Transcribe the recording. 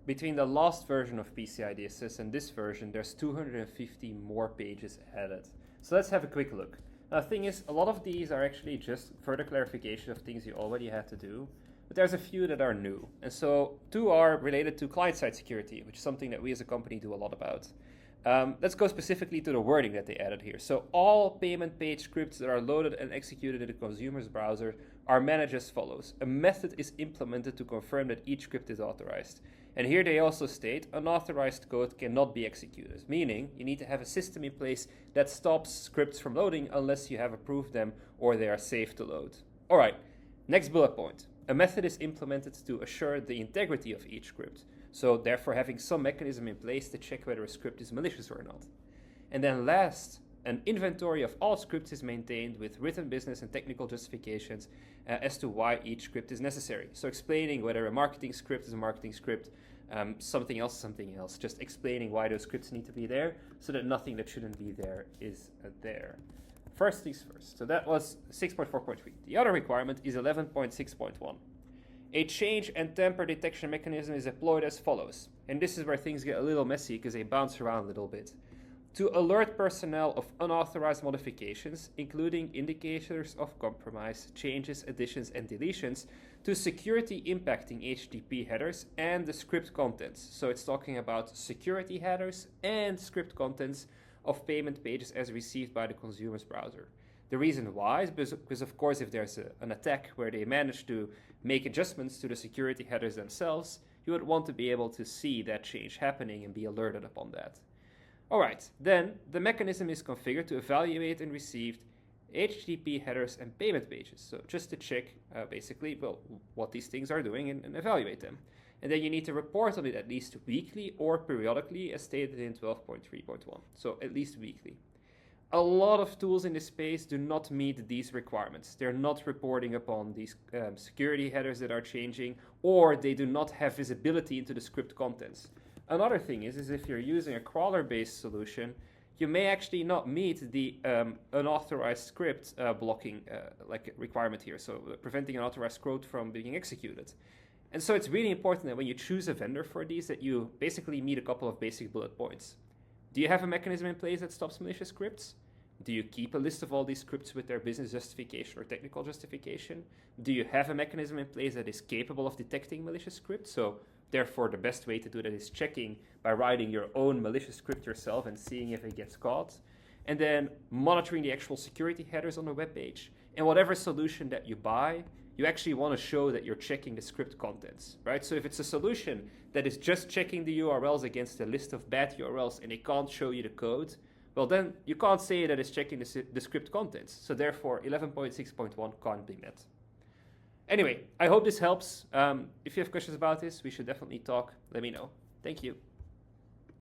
between the last version of PCI DSS and this version, there's 250 more pages added. So let's have a quick look. Now, the thing is, a lot of these are actually just further clarification of things you already had to do, but there's a few that are new. And so 2 are related to client-side security, which is something that we as a company do a lot about. Let's go specifically to the wording that they added here. So all payment page scripts that are loaded and executed in the consumer's browser are managed as follows. A method is implemented to confirm that each script is authorized. And here they also state unauthorized code cannot be executed, meaning you need to have a system in place that stops scripts from loading unless you have approved them or they are safe to load. All right, next bullet point. A method is implemented to assure the integrity of each script. So therefore having some mechanism in place to check whether a script is malicious or not. And then last, an inventory of all scripts is maintained with written business and technical justifications as to why each script is necessary. So explaining whether a marketing script is a marketing script, something else, just explaining why those scripts need to be there so that nothing that shouldn't be there is there. First things first. So that was 6.4.3. The other requirement is 11.6.1. A change and tamper detection mechanism is deployed as follows. And this is where things get a little messy because they bounce around a little bit. To alert personnel of unauthorized modifications, including indicators of compromise, changes, additions, and deletions, to security impacting HTTP headers and the script contents. So it's talking about security headers and script contents of payment pages as received by the consumer's browser. The reason why is because of course, if there's an attack where they manage to make adjustments to the security headers themselves, you would want to be able to see that change happening and be alerted upon that. All right, then the mechanism is configured to evaluate and receive HTTP headers and payment pages. So just to check basically, well, what these things are doing and evaluate them. And then you need to report on it at least weekly or periodically as stated in 12.3.1. So at least weekly. A lot of tools in this space do not meet these requirements. They're not reporting upon these security headers that are changing, or they do not have visibility into the script contents. Another thing is if you're using a crawler-based solution, you may actually not meet the unauthorized script blocking like requirement here, so preventing an unauthorized code from being executed. And so it's really important that when you choose a vendor for these, that you basically meet a couple of basic bullet points. Do you have a mechanism in place that stops malicious scripts? Do you keep a list of all these scripts with their business justification or technical justification? Do you have a mechanism in place that is capable of detecting malicious scripts? So therefore, the best way to do that is checking by writing your own malicious script yourself and seeing if it gets caught. And then monitoring the actual security headers on the web page. And whatever solution that you buy, you actually want to show that you're checking the script contents, right? So if it's a solution that is just checking the URLs against a list of bad URLs and it can't show you the code, well then you can't say that it's checking the script contents. So therefore 11.6.1 can't be met. Anyway, I hope this helps. If you have questions about this, we should definitely talk. Let me know. Thank you.